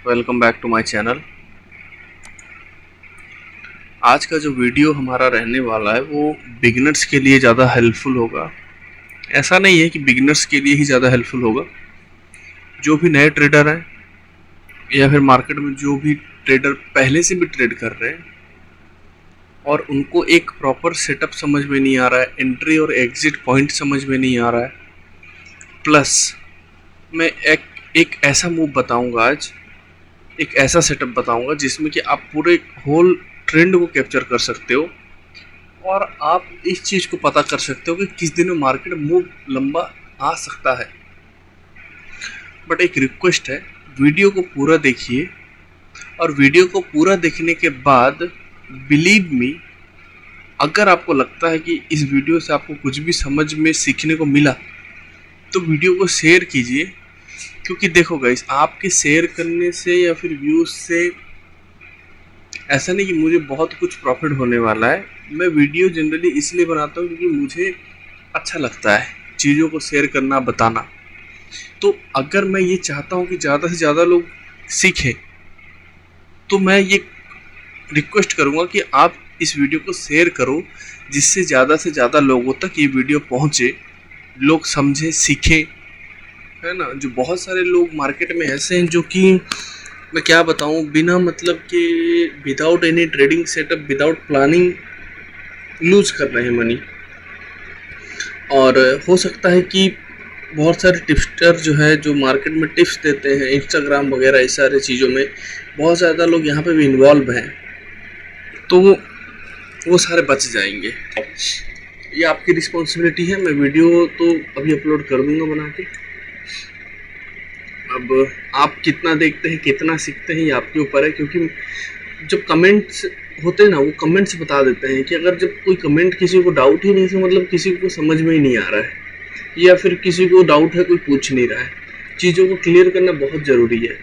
Welcome back to my channel. आज का जो वीडियो हमारा रहने वाला है वो बिगिनर्स के लिए ज़्यादा हेल्पफुल होगा। ऐसा नहीं है कि बिगिनर्स के लिए ही ज़्यादा हेल्पफुल होगा, जो भी नए ट्रेडर हैं या फिर मार्केट में जो भी ट्रेडर पहले से भी ट्रेड कर रहे हैं और उनको एक प्रॉपर सेटअप समझ में नहीं आ रहा है, एंट्री और एग्जिट पॉइंट समझ में नहीं आ रहा है। प्लस मैं एक ऐसा मूव बताऊंगा आज, एक ऐसा सेटअप बताऊंगा जिसमें कि आप पूरे होल ट्रेंड को कैप्चर कर सकते हो और आप इस चीज़ को पता कर सकते हो कि किस दिन में मार्केट मूव लंबा आ सकता है। बट एक रिक्वेस्ट है, वीडियो को पूरा देखिए और वीडियो को पूरा देखने के बाद बिलीव मी, अगर आपको लगता है कि इस वीडियो से आपको कुछ भी समझ में सीखने को मिला तो वीडियो को शेयर कीजिए। क्योंकि देखो गाइस, आपके शेयर करने से या फिर व्यूज़ से ऐसा नहीं कि मुझे बहुत कुछ प्रॉफिट होने वाला है। मैं वीडियो जनरली इसलिए बनाता हूँ क्योंकि मुझे अच्छा लगता है चीज़ों को शेयर करना, बताना। तो अगर मैं ये चाहता हूँ कि ज़्यादा से ज़्यादा लोग सीखें तो मैं ये रिक्वेस्ट करूँगा कि आप इस वीडियो को शेयर करो, जिससे ज़्यादा से ज़्यादा लोगों तक ये वीडियो पहुँचे, लोग समझें, सीखें, है ना। जो बहुत सारे लोग मार्केट में ऐसे हैं जो कि मैं क्या बताऊं, बिना मतलब के without any trading setup, without planning lose कर रहे हैं मनी। और हो सकता है कि बहुत सारे टिप्सटर जो है, जो मार्केट में टिप्स देते हैं, इंस्टाग्राम वगैरह इस सारे चीज़ों में बहुत ज़्यादा लोग यहाँ पे भी इन्वॉल्व हैं, तो वो सारे बच जाएंगे। ये आपकी रिस्पॉन्सिबिलिटी है। मैं वीडियो तो अभी अपलोड कर दूंगा बना के। अब आप कितना देखते हैं, कितना सीखते हैं, ये आपके ऊपर है। क्योंकि जब कमेंट्स होते हैं ना, वो कमेंट्स बता देते हैं कि अगर जब कोई कमेंट किसी को डाउट ही नहीं है, मतलब किसी को समझ में ही नहीं आ रहा है या फिर किसी को डाउट है, कोई पूछ नहीं रहा है, चीज़ों को क्लियर करना बहुत ज़रूरी है।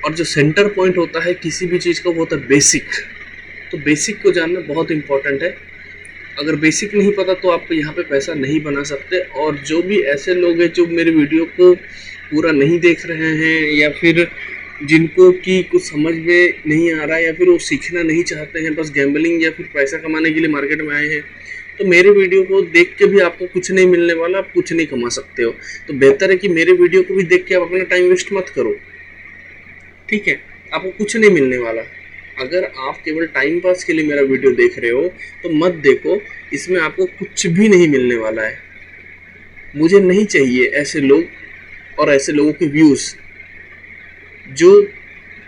और जो सेंटर पॉइंट होता है किसी भी चीज़ का वो होता है बेसिक। तो बेसिक को जानना बहुत इम्पॉर्टेंट है। अगर बेसिक नहीं पता तो आप यहाँ पे पैसा नहीं बना सकते। और जो भी ऐसे लोग हैं जो मेरे वीडियो को पूरा नहीं देख रहे हैं या फिर जिनको कि कुछ समझ में नहीं आ रहा है या फिर वो सीखना नहीं चाहते हैं, बस गैम्बलिंग या फिर पैसा कमाने के लिए मार्केट में आए हैं, तो मेरे वीडियो को देख के भी आपको कुछ नहीं मिलने वाला, आप कुछ नहीं कमा सकते हो। तो बेहतर है कि मेरे वीडियो को भी देख के आप अपना टाइम वेस्ट मत करो, ठीक है। आपको कुछ नहीं मिलने वाला। अगर आप केवल टाइम पास के लिए मेरा वीडियो देख रहे हो तो मत देखो, इसमें आपको कुछ भी नहीं मिलने वाला है। मुझे नहीं चाहिए ऐसे लोग और ऐसे लोगों के व्यूज़ जो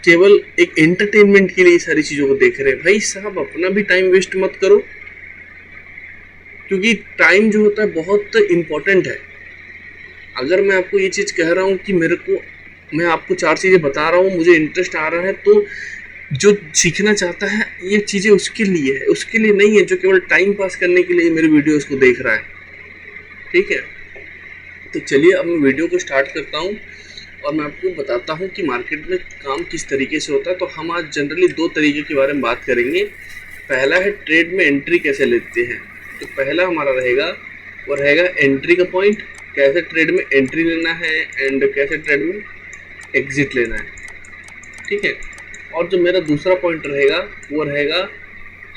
केवल एक एंटरटेनमेंट के लिए सारी चीज़ों को देख रहे हैं। भाई साहब, अपना भी टाइम वेस्ट मत करो, क्योंकि टाइम जो होता है बहुत इम्पोर्टेंट है। अगर मैं आपको ये चीज़ कह रहा हूँ कि मैं आपको 4 चीज़ें बता रहा हूँ, मुझे इंटरेस्ट आ रहा है, तो जो सीखना चाहता है ये चीज़ें उसके लिए है, उसके लिए नहीं है जो केवल टाइम पास करने के लिए मेरे वीडियोस को देख रहा है, ठीक है। तो चलिए अब मैं वीडियो को स्टार्ट करता हूँ और मैं आपको बताता हूँ कि मार्केट में काम किस तरीके से होता है। तो हम आज जनरली 2 तरीके के बारे में बात करेंगे। पहला है ट्रेड में एंट्री कैसे लेते हैं। तो पहला हमारा वो रहेगा एंट्री का पॉइंट, कैसे ट्रेड में एंट्री लेना है एंड कैसे ट्रेड में एग्जिट लेना है, ठीक है। और जो मेरा दूसरा पॉइंट रहेगा वो रहेगा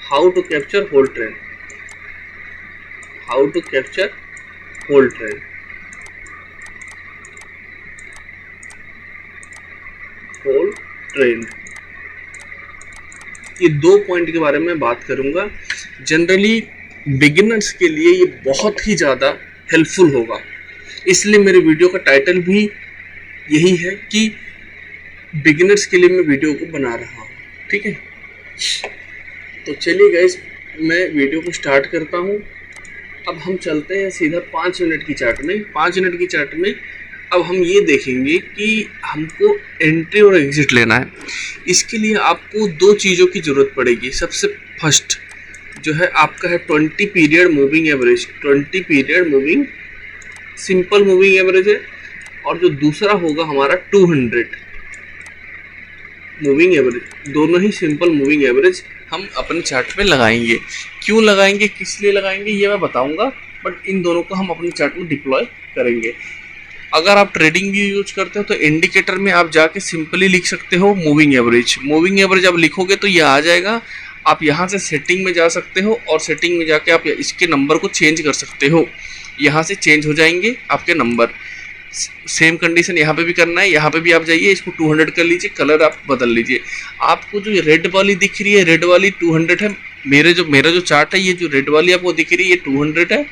how to capture whole trend, how to capture whole trend. Whole trend, ये 2 पॉइंट के बारे में बात करूंगा। जनरली बिगिनर्स के लिए ये बहुत ही ज़्यादा हेल्पफुल होगा, इसलिए मेरे वीडियो का टाइटल भी यही है कि बिगिनर्स के लिए मैं वीडियो को बना रहा हूँ, ठीक है। तो चलिए गाइस, मैं वीडियो को स्टार्ट करता हूँ। अब हम चलते हैं सीधा 5 मिनट की चार्ट में। 5 मिनट की चार्ट में अब हम ये देखेंगे कि हमको एंट्री और एग्जिट लेना है। इसके लिए आपको 2 चीज़ों की ज़रूरत पड़ेगी। सबसे फर्स्ट जो है आपका है 20 period moving average. 20 period moving simple moving average है। और जो दूसरा होगा हमारा 200 मूविंग एवरेज। दोनों ही सिंपल मूविंग एवरेज हम अपने चार्ट में लगाएंगे। क्यों लगाएंगे, किस लिए लगाएंगे, ये मैं बताऊंगा, बट इन दोनों को हम अपने चार्ट में डिप्लॉय करेंगे। अगर आप ट्रेडिंग भी यूज करते हो तो इंडिकेटर में आप जाके सिंपली लिख सकते हो मूविंग एवरेज। मूविंग एवरेज आप लिखोगे तो ये आ जाएगा। आप यहाँ से सेटिंग में जा सकते हो और सेटिंग में जाके आप इसके नंबर को चेंज कर सकते हो। यहाँ से चेंज हो जाएंगे आपके नंबर। सेम कंडीशन यहाँ पे भी करना है, यहाँ पे भी आप जाइए, इसको 200 कर लीजिए, कलर आप बदल लीजिए। आपको जो ये रेड वाली दिख रही है, रेड वाली 200 है। मेरा जो चार्ट है, ये जो रेड वाली आपको दिख रही है ये 200 है,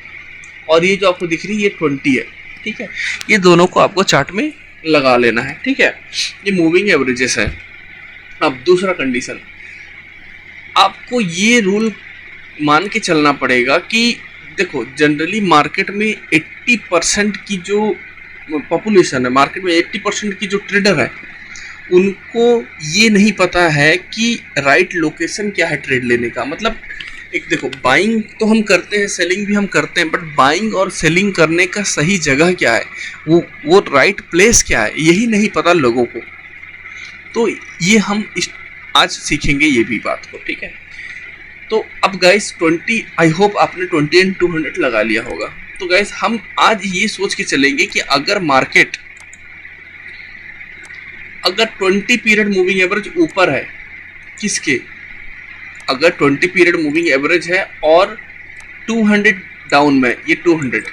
और ये जो आपको दिख रही है ये 20 है। ठीक है, ये दोनों को आपको चार्ट में लगा लेना है। ठीक है, ये मूविंग एवरेजेस है। अब दूसरा कंडीशन, आपको ये रूल मान के चलना पड़ेगा कि देखो जनरली मार्केट में 80% की जो पॉपुलेशन है, मार्केट में 80% की जो ट्रेडर है, उनको ये नहीं पता है कि राइट लोकेशन क्या है ट्रेड लेने का। मतलब एक देखो, बाइंग तो हम करते हैं, सेलिंग भी हम करते हैं, बट बाइंग और सेलिंग करने का सही जगह क्या है, वो राइट प्लेस क्या है, यही नहीं पता लोगों को। तो ये हम आज सीखेंगे ये भी बात को। ठीक है, तो अब गाइस 20, आई होप आपने 20 एंड 200 लगा लिया होगा। तो गाइस हम आज ये सोच के चलेंगे कि अगर मार्केट अगर 20 पीरियड मूविंग एवरेज ऊपर है, किसके, अगर 20 पीरियड मूविंग एवरेज है और 200 डाउन में, ये 200,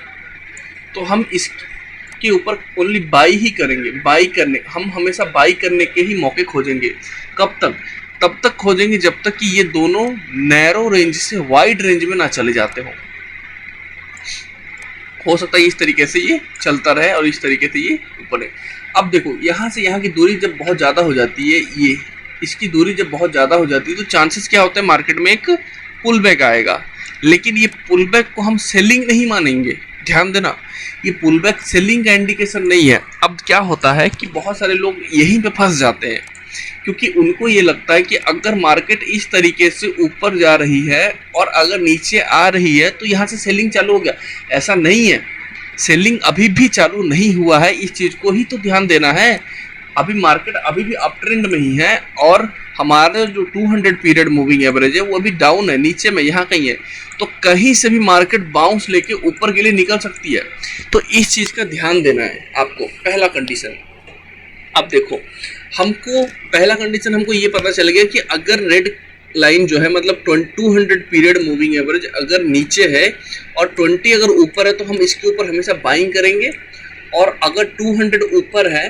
तो हम इसके ऊपर ओनली बाई ही करेंगे। बाई करने, हम हमेशा बाई करने के ही मौके खोजेंगे। कब तक? तब तक खोजेंगे जब तक कि ये दोनों नैरो रेंज से वाइड रेंज में ना चले जाते हो सकता है इस तरीके से ये चलता रहे और इस तरीके से ये ऊपर है। अब देखो, यहाँ से यहाँ की दूरी जब बहुत ज़्यादा हो जाती है, ये इसकी दूरी जब बहुत ज़्यादा हो जाती है, तो चांसेस क्या होते हैं, मार्केट में एक पुल बैक आएगा। लेकिन ये पुल बैक को हम सेलिंग नहीं मानेंगे, ध्यान देना, ये पुल बैक सेलिंग का इंडिकेशन नहीं है। अब क्या होता है कि बहुत सारे लोग यहीं पे फंस जाते हैं, क्योंकि उनको ये लगता है कि अगर मार्केट इस तरीके से ऊपर जा रही है और अगर नीचे आ रही है तो यहाँ से सेलिंग चालू हो गया। ऐसा नहीं है, सेलिंग अभी भी चालू नहीं हुआ है, इस चीज़ को ही तो ध्यान देना है। अभी मार्केट अभी भी अप ट्रेंड में ही है और हमारा जो 200 पीरियड मूविंग एवरेज है वो अभी डाउन है, नीचे में यहाँ कहीं है। तो कहीं से भी मार्केट बाउंस लेके ऊपर के लिए निकल सकती है, तो इस चीज़ का ध्यान देना है आपको। पहला कंडीशन, अब देखो, हमको पहला कंडीशन हमको ये पता चल गया कि अगर रेड लाइन जो है, मतलब 200 पीरियड मूविंग एवरेज अगर नीचे है और 20 अगर ऊपर है, तो हम इसके ऊपर हमेशा बाइंग करेंगे। और अगर 200 ऊपर है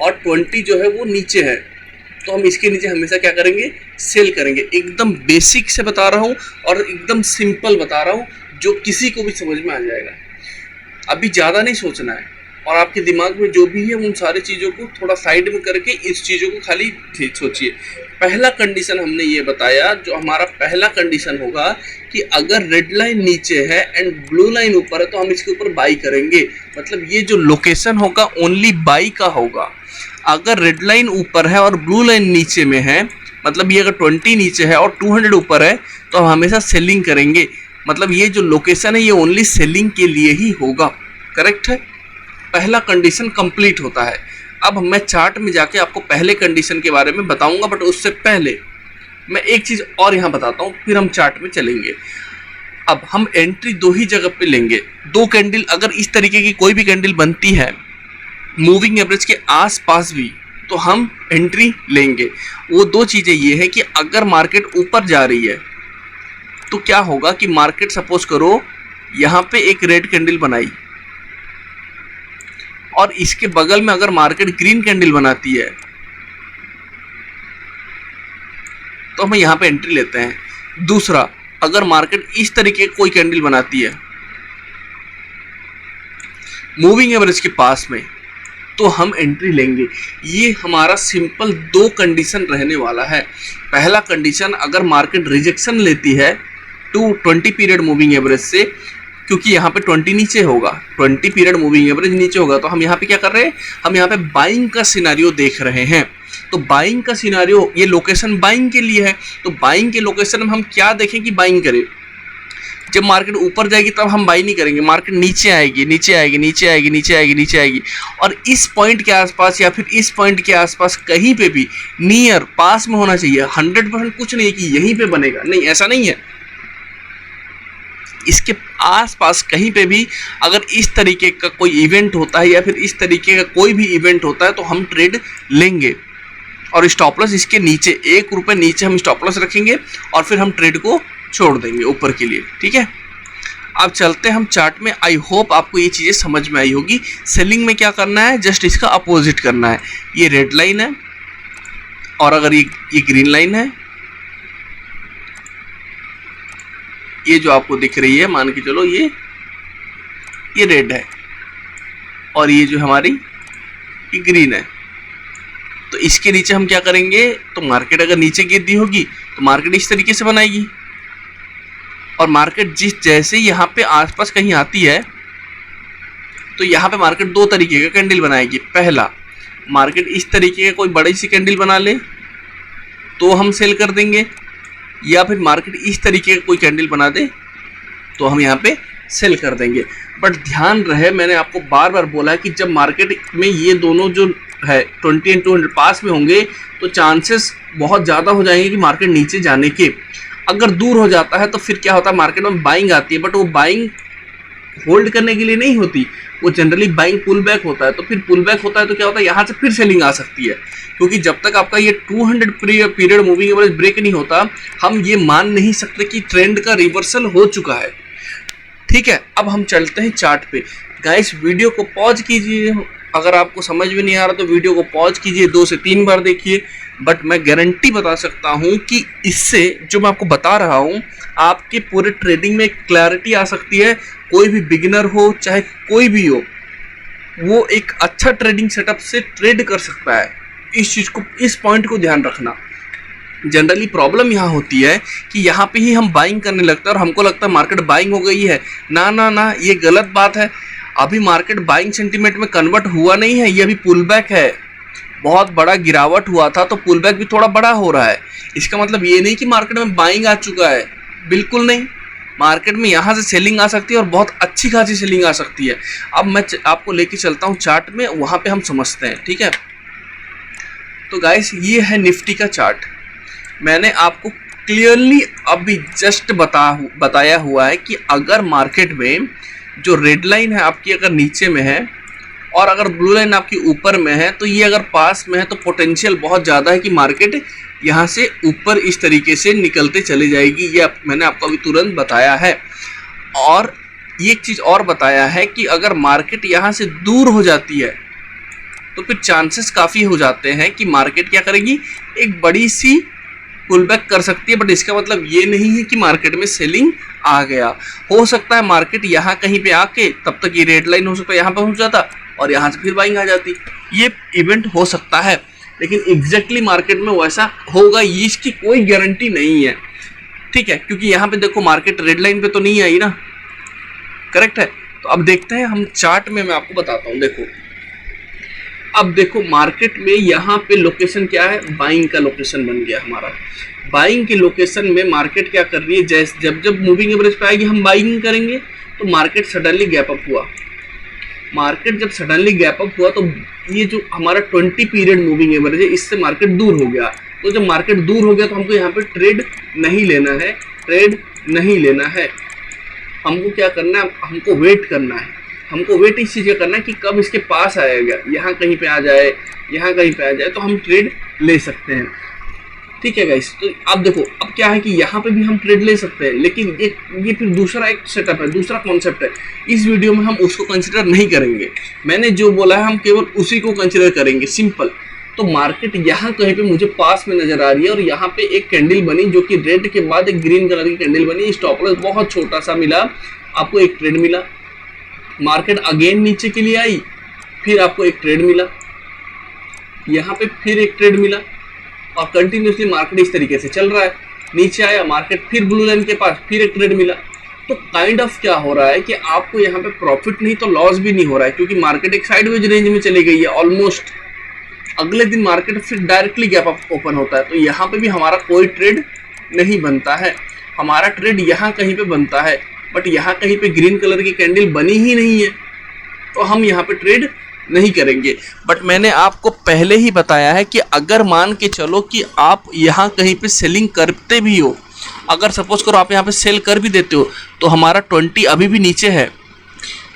और 20 जो है वो नीचे है, तो हम इसके नीचे हमेशा क्या करेंगे, सेल करेंगे। एकदम बेसिक से बता रहा हूँ और एकदम सिंपल बता रहा हूँ, जो किसी को भी समझ में आ जाएगा। अभी ज़्यादा नहीं सोचना है, और आपके दिमाग में जो भी है उन सारी चीज़ों को थोड़ा साइड में करके इस चीज़ों को खाली सोचिए। पहला कंडीशन हमने ये बताया, जो हमारा पहला कंडीशन होगा कि अगर रेड लाइन नीचे है एंड ब्लू लाइन ऊपर है, तो हम इसके ऊपर बाई करेंगे। मतलब ये जो लोकेशन होगा ओनली बाई का होगा। अगर रेड लाइन ऊपर है और ब्लू लाइन नीचे में है, मतलब ये अगर 20 नीचे है और 200 ऊपर है, तो हम हमेशा सेलिंग करेंगे। मतलब ये जो लोकेशन है ये ओनली सेलिंग के लिए ही होगा। करेक्ट है, पहला कंडीशन कंप्लीट होता है। अब मैं चार्ट में जाके आपको पहले कंडीशन के बारे में बताऊंगा, बट उससे पहले मैं एक चीज़ और यहाँ बताता हूँ, फिर हम चार्ट में चलेंगे। अब हम एंट्री दो ही जगह पे लेंगे, दो कैंडल, अगर इस तरीके की कोई भी कैंडल बनती है मूविंग एवरेज के आसपास भी, तो हम एंट्री लेंगे। वो दो चीज़ें ये है कि अगर मार्केट ऊपर जा रही है तो क्या होगा कि मार्केट, सपोज करो यहाँ पे एक रेड कैंडल बनाई और इसके बगल में अगर मार्केट ग्रीन कैंडल बनाती है, तो हम यहाँ पे एंट्री लेते हैं। दूसरा, अगर मार्केट इस तरीके की कोई कैंडल बनाती है मूविंग एवरेज के पास में, तो हम एंट्री लेंगे। ये हमारा सिंपल दो कंडीशन रहने वाला है। पहला कंडीशन, अगर मार्केट रिजेक्शन लेती है 20 पीरियड मूविंग एवरेज से, क्योंकि यहाँ पे 20 नीचे होगा, 20 पीरियड मूविंग एवरेज नीचे होगा, तो हम यहाँ पे क्या कर रहे हैं, हम यहाँ पे बाइंग का सिनारियो देख रहे हैं। तो बाइंग का सिनारियो, ये लोकेशन बाइंग के लिए है, तो बाइंग के लोकेशन में हम क्या देखें कि बाइंग करें। जब मार्केट ऊपर जाएगी तब हम बाई नहीं करेंगे, मार्केट नीचे आएगी, नीचे आएगी, नीचे आएगी, नीचे आएगी, नीचे आएगी, और इस पॉइंट के आसपास या फिर इस पॉइंट के आसपास कहीं पे भी नियर पास में होना चाहिए। 100% कुछ नहीं है कि यहीं पे बनेगा, नहीं, ऐसा नहीं है। इसके आसपास कहीं पे भी अगर इस तरीके का कोई इवेंट होता है या फिर इस तरीके का कोई भी इवेंट होता है तो हम ट्रेड लेंगे, और स्टॉप लॉस इसके नीचे 1 रुपये नीचे हम स्टॉप लॉस रखेंगे और फिर हम ट्रेड को छोड़ देंगे ऊपर के लिए। ठीक है, अब चलते हैं हम चार्ट में। आई होप आपको ये चीज़ें समझ में आई होगी। सेलिंग में क्या करना है, जस्ट इसका अपोजिट करना है। ये रेड लाइन है और अगर ये ग्रीन लाइन है, ये जो आपको दिख रही है मान के चलो ये रेड है और ये जो हमारी ये ग्रीन है, तो इसके नीचे हम क्या करेंगे, तो मार्केट अगर नीचे गिरती होगी तो मार्केट इस तरीके से बनाएगी, और मार्केट जैसे यहाँ पे आसपास कहीं आती है तो यहाँ पे मार्केट 2 तरीके का कैंडल बनाएगी। पहला, मार्केट इस तरीके का कोई बड़ी सी कैंडल बना ले तो हम सेल कर देंगे, या फिर मार्केट इस तरीके का कोई कैंडल बना दे तो हम यहाँ पे सेल कर देंगे। बट ध्यान रहे, मैंने आपको बार बार बोला है कि जब मार्केट में ये दोनों जो है 20 एंड 200 पास में होंगे तो चांसेस बहुत ज़्यादा हो जाएंगे कि मार्केट नीचे जाने के। अगर दूर हो जाता है तो फिर क्या होता है, मार्केट में बाइंग आती है, बट वो बाइंग होल्ड करने के लिए नहीं होती, वो जनरली बाइंग पुल बैक होता है। तो फिर पुल बैक होता है तो क्या होता है, यहाँ से फिर सेलिंग आ सकती है, क्योंकि जब तक आपका ये 200 पीरियड मूविंग एवरेज ब्रेक नहीं होता हम ये मान नहीं सकते कि ट्रेंड का रिवर्सल हो चुका है। ठीक है, अब हम चलते हैं चार्ट पे। गाइस वीडियो को पॉज कीजिए, अगर आपको समझ में नहीं आ रहा तो वीडियो को पॉज कीजिए, 2 से 3 बार देखिए। बट मैं गारंटी बता सकता हूँ कि इससे जो मैं आपको बता रहा हूँ आपके पूरे ट्रेडिंग में क्लैरिटी आ सकती है। कोई भी बिगिनर हो चाहे कोई भी हो, वो एक अच्छा ट्रेडिंग सेटअप से ट्रेड कर सकता है। इस चीज़ को, इस पॉइंट को ध्यान रखना। जनरली प्रॉब्लम यहाँ होती है कि यहाँ पे ही हम बाइंग करने लगते हैं और हमको लगता है मार्केट बाइंग हो गई है। ना ना ना, ये गलत बात है। अभी मार्केट बाइंग सेंटीमेंट में कन्वर्ट हुआ नहीं है, ये अभी पुल बैक है। बहुत बड़ा गिरावट हुआ था तो पुल बैक भी थोड़ा बड़ा हो रहा है। इसका मतलब ये नहीं कि मार्केट में बाइंग आ चुका है, बिल्कुल नहीं। मार्केट में यहाँ से सेलिंग आ सकती है और बहुत अच्छी खासी सेलिंग आ सकती है। अब मैं आपको लेके चलता हूँ चार्ट में, वहाँ पे हम समझते हैं। ठीक है, तो गाइस ये है निफ्टी का चार्ट। मैंने आपको क्लियरली अभी जस्ट बताया हुआ है कि अगर मार्केट में जो रेड लाइन है आपकी अगर नीचे में है और अगर ब्लू लाइन आपकी ऊपर में है, तो ये अगर पास में है तो पोटेंशियल बहुत ज़्यादा है कि मार्केट यहाँ से ऊपर इस तरीके से निकलते चले जाएगी। ये मैंने आपको अभी तुरंत बताया है। और ये एक चीज़ और बताया है कि अगर मार्केट यहाँ से दूर हो जाती है तो फिर चांसेस काफ़ी हो जाते हैं कि मार्केट क्या करेगी, एक बड़ी सी पुल बैक कर सकती है। बट इसका मतलब ये नहीं है कि मार्केट में सेलिंग आ गया। हो सकता है मार्केट यहाँ कहीं पे आके, तब तक ये रेड लाइन हो सकता है यहाँ पे पहुँच जाता और यहाँ से फिर बाइंग आ जाती। ये इवेंट हो सकता है, लेकिन एग्जैक्टली मार्केट में वैसा होगा ये इसकी कोई गारंटी नहीं है। ठीक है, क्योंकि यहाँ पे देखो मार्केट रेड लाइन पे तो नहीं आई ना, करेक्ट है। तो अब देखते हैं हम चार्ट में, मैं आपको बताता हूँ। देखो, अब देखो मार्केट में यहाँ पे लोकेशन क्या है, बाइंग का लोकेशन बन गया हमारा। बाइंग के लोकेशन में मार्केट क्या कर रही है, जैसे जब मूविंग एवरेज पे आएगी हम बाइंग करेंगे, तो मार्केट सडनली गैप अप हुआ। मार्केट जब सडनली गैप अप हुआ तो ये जो हमारा 20 पीरियड मूविंग एवरेज है इससे मार्केट दूर हो गया। तो जब मार्केट दूर हो गया तो हमको यहाँ पे ट्रेड नहीं लेना है, ट्रेड नहीं लेना है। हमको क्या करना है, हमको वेट करना है। हमको वेट इस चीज़ का करना है कि कब इसके पास आएगा, यहाँ कहीं पे आ जाए, यहाँ कहीं पे आ जाए तो हम ट्रेड ले सकते हैं। ठीक है गाइस, तो अब देखो अब क्या है कि यहाँ पे भी हम ट्रेड ले सकते हैं, लेकिन ये फिर दूसरा एक सेटअप है, दूसरा कॉन्सेप्ट है। इस वीडियो में हम उसको कंसिडर नहीं करेंगे। मैंने जो बोला है हम केवल उसी को कंसिडर करेंगे, सिंपल। तो मार्केट यहाँ कहीं पे मुझे पास में नजर आ रही है और यहाँ पे एक कैंडल बनी जो कि रेड के बाद एक ग्रीन कलर की कैंडल बनी। स्टॉप लॉस बहुत छोटा सा मिला, आपको एक ट्रेड मिला। मार्केट अगेन नीचे के लिए आई, फिर आपको एक ट्रेड मिला, यहाँ पे फिर एक ट्रेड मिला और कंटिन्यूसली मार्केट इस तरीके से चल रहा है। नीचे आया मार्केट, फिर ब्लू लाइन के पास फिर एक ट्रेड मिला। तो काइंड ऑफ क्या हो रहा है कि आपको यहाँ पे प्रॉफिट नहीं तो लॉस भी नहीं हो रहा है, क्योंकि मार्केट एक साइडवेज रेंज में चली गई है ऑलमोस्ट। अगले दिन मार्केट फिर डायरेक्टली गैप अप ओपन होता है, तो यहाँ पे भी हमारा कोई ट्रेड नहीं बनता है। हमारा ट्रेड यहाँ कहीं पे बनता है, बट यहाँ कहीं पे ग्रीन कलर की कैंडल बनी ही नहीं है, तो हम यहाँ पे ट्रेड नहीं करेंगे। बट मैंने आपको पहले ही बताया है कि अगर मान के चलो कि आप यहाँ कहीं पे सेलिंग करते भी हो, अगर सपोज करो आप यहाँ पे सेल कर भी देते हो तो हमारा 20 अभी भी नीचे है,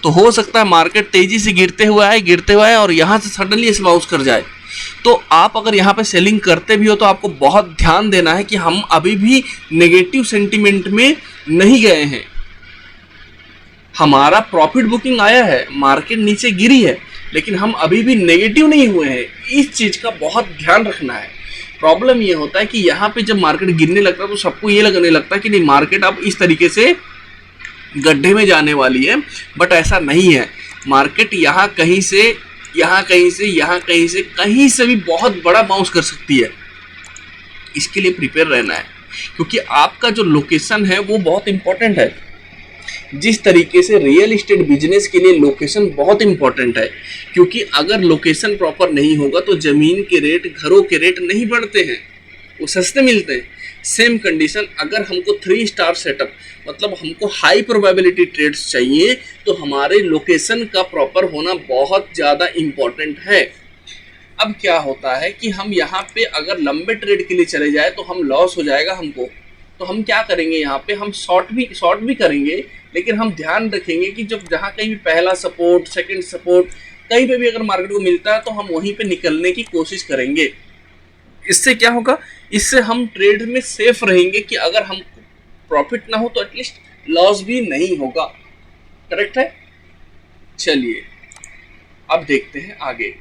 तो हो सकता है मार्केट तेजी से गिरते हुआ है और यहाँ से सडनली इसे बाउंस कर जाए। तो आप अगर यहाँ पे सेलिंग करते भी हो तो आपको बहुत ध्यान देना है कि हम अभी भी नेगेटिव सेंटीमेंट में नहीं गए हैं। हमारा प्रॉफिट बुकिंग आया है, मार्केट नीचे गिरी है, लेकिन हम अभी भी नेगेटिव नहीं हुए हैं। इस चीज़ का बहुत ध्यान रखना है। प्रॉब्लम ये होता है कि यहाँ पे जब मार्केट गिरने लगता है तो सबको ये लगने लगता है कि नहीं मार्केट अब इस तरीके से गड्ढे में जाने वाली है, बट ऐसा नहीं है। मार्केट यहाँ कहीं से कहीं से भी बहुत बड़ा बाउंस कर सकती है। इसके लिए प्रिपेयर रहना है, क्योंकि आपका जो लोकेशन है वो बहुत इंपॉर्टेंट है। जिस तरीके से रियल इस्टेट बिजनेस के लिए लोकेशन बहुत इंपॉर्टेंट है, क्योंकि अगर लोकेशन प्रॉपर नहीं होगा तो ज़मीन के रेट, घरों के रेट नहीं बढ़ते हैं, वो सस्ते मिलते हैं। सेम कंडीशन अगर हमको 3 स्टार सेटअप मतलब हमको हाई प्रोबेबिलिटी ट्रेड्स चाहिए तो हमारे लोकेशन का प्रॉपर होना बहुत ज़्यादा इम्पॉर्टेंट है। अब क्या होता है कि हम यहाँ पे अगर लंबे ट्रेड के लिए चले जाए तो हम लॉस हो जाएगा हमको, तो हम क्या करेंगे यहाँ पे हम शॉर्ट भी करेंगे, लेकिन हम ध्यान रखेंगे कि जब जहाँ कहीं भी पहला सपोर्ट, सेकंड सपोर्ट, कहीं पे भी अगर मार्केट को मिलता है तो हम वहीं पे निकलने की कोशिश करेंगे। इससे क्या होगा, इससे हम ट्रेड में सेफ रहेंगे कि अगर हम प्रॉफिट ना हो तो एटलीस्ट लॉस भी नहीं होगा। करेक्ट है। चलिए अब देखते हैं आगे।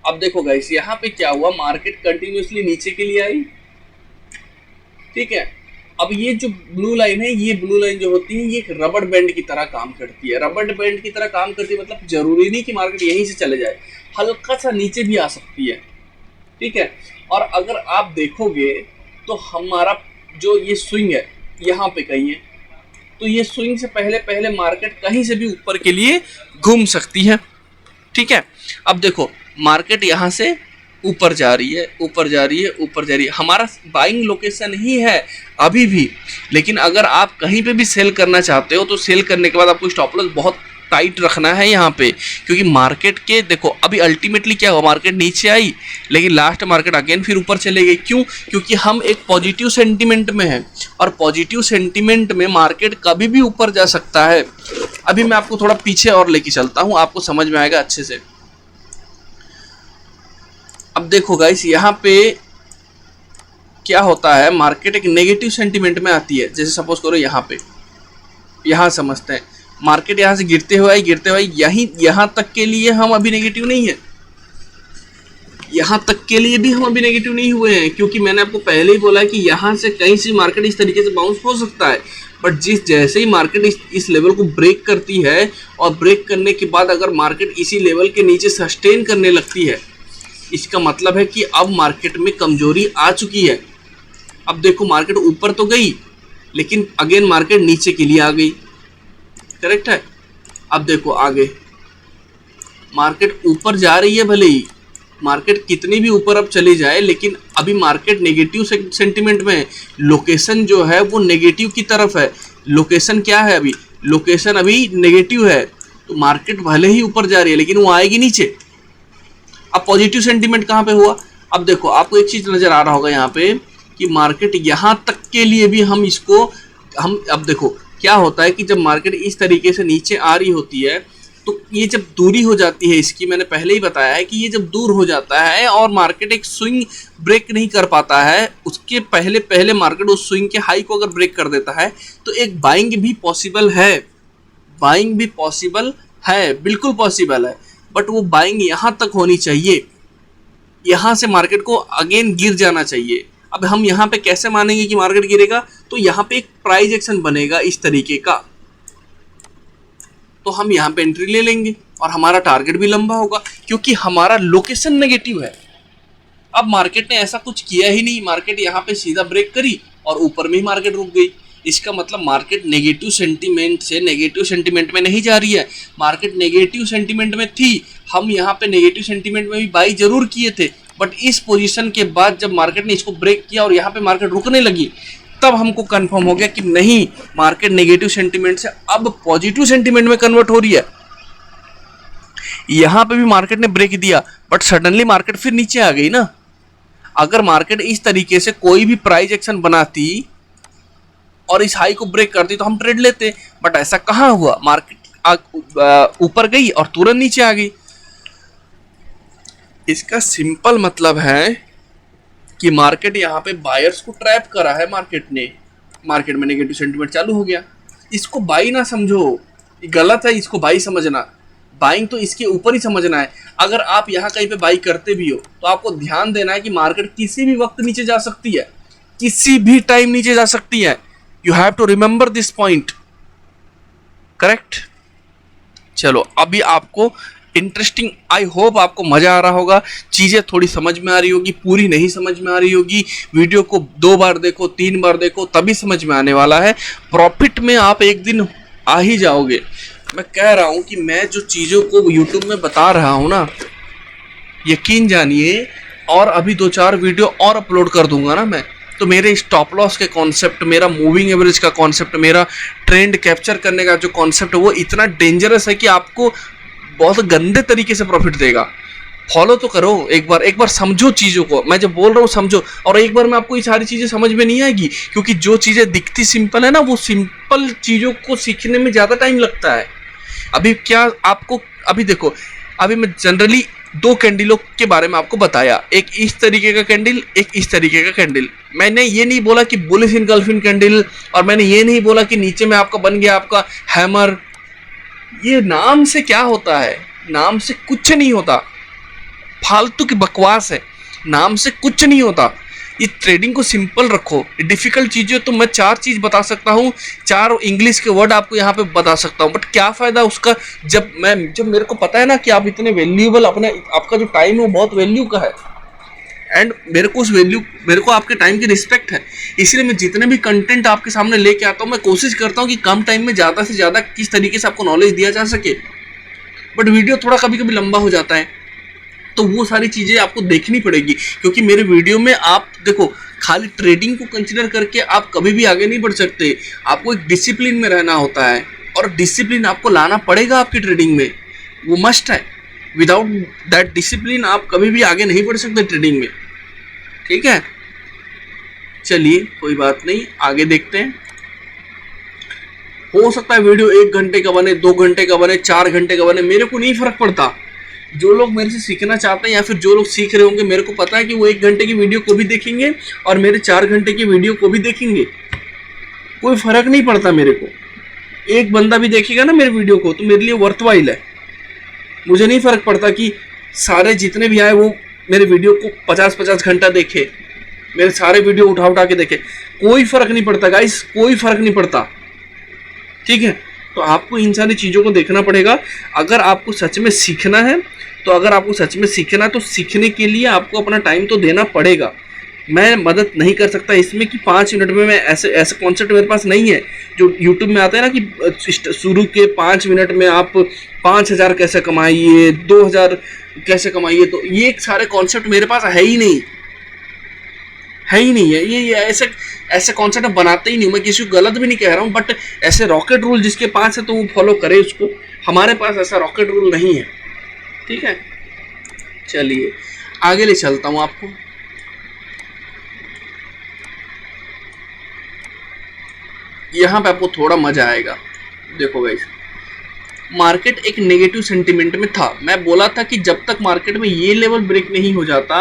अब देखो गाइस यहाँ पे क्या हुआ, मार्केट कंटिन्यूसली नीचे के लिए आई, ठीक है। अब ये जो ब्लू लाइन है, ये ब्लू लाइन जो होती है ये एक रबड़ बैंड की तरह काम करती है। रबड़ बैंड की तरह काम करती है मतलब जरूरी नहीं कि मार्केट यहीं से चले जाए, हल्का सा नीचे भी आ सकती है, ठीक है। और अगर आप देखोगे तो हमारा जो ये स्विंग है यहाँ पे कहीं है, तो ये स्विंग से पहले मार्केट कहीं से भी ऊपर के लिए घूम सकती है, ठीक है। अब देखो मार्केट यहाँ से ऊपर जा रही है, हमारा बाइंग लोकेशन ही है अभी भी। लेकिन अगर आप कहीं पे भी सेल करना चाहते हो तो सेल करने के बाद आपको स्टॉप लॉस बहुत टाइट रखना है यहाँ पे, क्योंकि मार्केट के देखो अभी अल्टीमेटली क्या हुआ, मार्केट नीचे आई लेकिन लास्ट मार्केट अगेन फिर ऊपर चले गई। क्यों? क्योंकि हम एक पॉजिटिव सेंटीमेंट में हैं और पॉजिटिव सेंटीमेंट में मार्केट कभी भी ऊपर जा सकता है। अभी मैं आपको थोड़ा पीछे और लेके चलता हूँ, आपको समझ में आएगा अच्छे से। अब देखो गाइस यहाँ पे क्या होता है, मार्केट एक नेगेटिव सेंटीमेंट में आती है। जैसे सपोज करो यहाँ समझते हैं, मार्केट यहाँ से गिरते हुए यहाँ तक के लिए हम अभी नेगेटिव नहीं है, यहाँ तक के लिए भी हम अभी नेगेटिव नहीं हुए हैं, क्योंकि मैंने आपको पहले ही बोला है कि यहाँ से कहीं से मार्केट इस तरीके से बाउंस हो सकता है। बट जैसे ही मार्केट इस लेवल को ब्रेक करती है और ब्रेक करने के बाद अगर मार्केट इसी लेवल के नीचे सस्टेन करने लगती है, इसका मतलब है कि अब मार्केट में कमजोरी आ चुकी है। अब देखो मार्केट ऊपर तो गई लेकिन अगेन मार्केट नीचे के लिए आ गई, करेक्ट है। अब देखो आगे मार्केट ऊपर जा रही है, भले ही मार्केट कितनी भी ऊपर अब चली जाए लेकिन अभी मार्केट नेगेटिव सेंटीमेंट में है। लोकेशन जो है वो नेगेटिव की तरफ है। लोकेशन क्या है, अभी लोकेशन अभी नेगेटिव है, तो मार्केट भले ही ऊपर जा रही है लेकिन वो आएगी नीचे। अब पॉजिटिव सेंटीमेंट कहाँ पे हुआ, अब देखो आपको एक चीज नजर आ रहा होगा यहाँ पे कि मार्केट यहाँ तक के लिए भी हम अब देखो क्या होता है कि जब मार्केट इस तरीके से नीचे आ रही होती है तो ये जब दूरी हो जाती है इसकी, मैंने पहले ही बताया है कि ये जब दूर हो जाता है और मार्केट एक स्विंग ब्रेक नहीं कर पाता है, उसके पहले मार्केट उस स्विंग के हाई को अगर ब्रेक कर देता है तो एक बाइंग भी पॉसिबल है, बिल्कुल पॉसिबल है। बट वो बाइंग यहाँ तक होनी चाहिए, यहाँ से मार्केट को अगेन गिर जाना चाहिए। अब हम यहाँ पे कैसे मानेंगे कि मार्केट गिरेगा, तो यहाँ पे एक प्राइस एक्शन बनेगा इस तरीके का, तो हम यहाँ पे एंट्री ले लेंगे और हमारा टारगेट भी लंबा होगा क्योंकि हमारा लोकेशन नेगेटिव है। अब मार्केट ने ऐसा कुछ किया ही नहीं, मार्केट यहाँ पे सीधा ब्रेक करी और ऊपर में ही मार्केट रुक गई। इसका मतलब मार्केट नेगेटिव सेंटीमेंट से नेगेटिव सेंटीमेंट में नहीं जा रही है, मार्केट नेगेटिव सेंटीमेंट में थी। हम यहाँ पे नेगेटिव सेंटीमेंट में भी बाई जरूर किए थे, बट इस पोजीशन के बाद जब मार्केट ने इसको ब्रेक किया और यहाँ पे मार्केट रुकने लगी, तब हमको कंफर्म हो गया कि नहीं, मार्केट नेगेटिव सेंटीमेंट से अब पॉजिटिव सेंटीमेंट में कन्वर्ट हो रही है। यहाँ पे भी मार्केट ने ब्रेक दिया बट सडनली मार्केट फिर नीचे आ गई ना। अगर मार्केट इस तरीके से कोई भी प्राइस एक्शन बनाती और इस हाई को ब्रेक करती तो हम ट्रेड लेते, बट ऐसा कहाँ हुआ, मार्केट ऊपर गई और तुरंत नीचे आ गई। इसका सिंपल मतलब है कि मार्केट यहाँ पे बायर्स को ट्रैप करा है, मार्केट में नेगेटिव सेंटीमेंट चालू हो गया। इसको बाई ना समझो, ये गलत है इसको बाई समझना। बाइंग तो इसके ऊपर ही समझना है। अगर आप यहाँ कहीं पे बाई करते भी हो तो आपको ध्यान देना है कि मार्केट किसी भी वक्त नीचे जा सकती है, किसी भी टाइम नीचे जा सकती है। You have to remember this point, correct. चलो अभी आपको इंटरेस्टिंग, आई होप आपको मजा आ रहा होगा, चीजें थोड़ी समझ में आ रही होगी, पूरी नहीं समझ में आ रही होगी। वीडियो को 2 बार देखो, 3 बार देखो, तभी समझ में आने वाला है। प्रॉफिट में आप एक दिन आ ही जाओगे। मैं कह रहा हूं कि मैं जो चीजों को यूट्यूब में बता रहा हूं ना, यकीन जानिए, और अभी 2-4 वीडियो और अपलोड कर दूंगा ना मैं, तो मेरे स्टॉप लॉस के कॉन्सेप्ट, मेरा मूविंग एवरेज का कॉन्सेप्ट, मेरा ट्रेंड कैप्चर करने का जो कॉन्सेप्ट है वो इतना डेंजरस है कि आपको बहुत गंदे तरीके से प्रॉफिट देगा। फॉलो तो करो, एक बार समझो चीज़ों को। मैं जब बोल रहा हूँ समझो, और एक बार में आपको ये सारी चीज़ें समझ में नहीं आएगी, क्योंकि जो चीज़ें दिखती सिंपल है ना, वो सिंपल चीज़ों को सीखने में ज़्यादा टाइम लगता है। अभी क्या आपको, अभी देखो, अभी मैं जनरली 2 कैंडलों के बारे में आपको बताया, एक इस तरीके का कैंडल, एक इस तरीके का कैंडल। मैंने ये नहीं बोला कि बुलिश इनगल्फिंग कैंडल, और मैंने ये नहीं बोला कि नीचे में आपका बन गया आपका हैमर। ये नाम से क्या होता है, नाम से कुछ नहीं होता, फालतू की बकवास है, नाम से कुछ नहीं होता। ये ट्रेडिंग को सिंपल रखो, डिफिकल्ट चीज़ें तो मैं 4 चीज़ बता सकता हूँ, 4 इंग्लिश के वर्ड आपको यहाँ पे बता सकता हूँ, बट क्या फ़ायदा उसका जब मेरे को पता है ना कि आप इतने वैल्यूएबल, आपका जो टाइम है वो बहुत वैल्यू का है, एंड मेरे को आपके टाइम की रिस्पेक्ट है। इसलिए मैं जितने भी कंटेंट आपके सामने लेके आता हूँ, मैं कोशिश करता हूँ कि कम टाइम में ज़्यादा से ज़्यादा किस तरीके से आपको नॉलेज दिया जा सके। बट वीडियो थोड़ा कभी कभी लंबा हो जाता है, तो वो सारी चीज़ें आपको देखनी पड़ेगी, क्योंकि मेरे वीडियो में आप देखो, खाली ट्रेडिंग को कंसिडर करके आप कभी भी आगे नहीं बढ़ सकते। आपको एक डिसिप्लिन में रहना होता है, और डिसिप्लिन आपको लाना पड़ेगा आपकी ट्रेडिंग में, वो मस्ट है। विदाउट दैट डिसिप्लिन आप कभी भी आगे नहीं बढ़ सकते ट्रेडिंग में, ठीक है। चलिए कोई बात नहीं, आगे देखते हैं। हो सकता है वीडियो 1 घंटे का बने, 2 घंटे का बने, 4 घंटे का बने, मेरे को नहीं फर्क पड़ता। जो लोग मेरे से सीखना चाहते हैं, या फिर जो लोग सीख रहे होंगे, मेरे को पता है कि वो 1 घंटे की वीडियो को भी देखेंगे और मेरे 4 घंटे की वीडियो को भी देखेंगे, कोई फर्क नहीं पड़ता मेरे को। एक बंदा भी देखेगा ना मेरे वीडियो को तो मेरे लिए वर्थवाइल है। मुझे नहीं फर्क पड़ता कि सारे जितने भी आए वो मेरे वीडियो को 50-50 घंटा देखे, मेरे सारे वीडियो उठा के देखे, कोई फर्क नहीं पड़ता गाइस, कोई फर्क नहीं पड़ता, ठीक है। तो आपको इन सारी चीज़ों को देखना पड़ेगा। अगर आपको सच में सीखना है, तो सीखने के लिए आपको अपना टाइम तो देना पड़ेगा। मैं मदद नहीं कर सकता इसमें कि 5 मिनट में मैं ऐसे कॉन्सेप्ट मेरे पास नहीं है जो यूट्यूब में आता है ना कि शुरू के 5 मिनट में आप 5,000 कैसे कमाइए, 2,000 कैसे कमाइए। तो ये सारे कॉन्सेप्ट मेरे पास है ही नहीं है। ये ऐसे कॉन्सेप्ट बनाते ही नहीं। मैं किसी को गलत भी नहीं कह रहा हूँ, बट ऐसे रॉकेट रूल जिसके पास है तो वो फॉलो करे उसको। हमारे पास ऐसा रॉकेट रूल नहीं है, ठीक है। चलिए आगे ले चलता हूँ आपको। यहाँ पे आपको थोड़ा मजा आएगा। देखो गाइस, मार्केट एक नेगेटिव सेंटीमेंट में था। मैं बोला था कि जब तक मार्केट में ये लेवल ब्रेक नहीं हो जाता,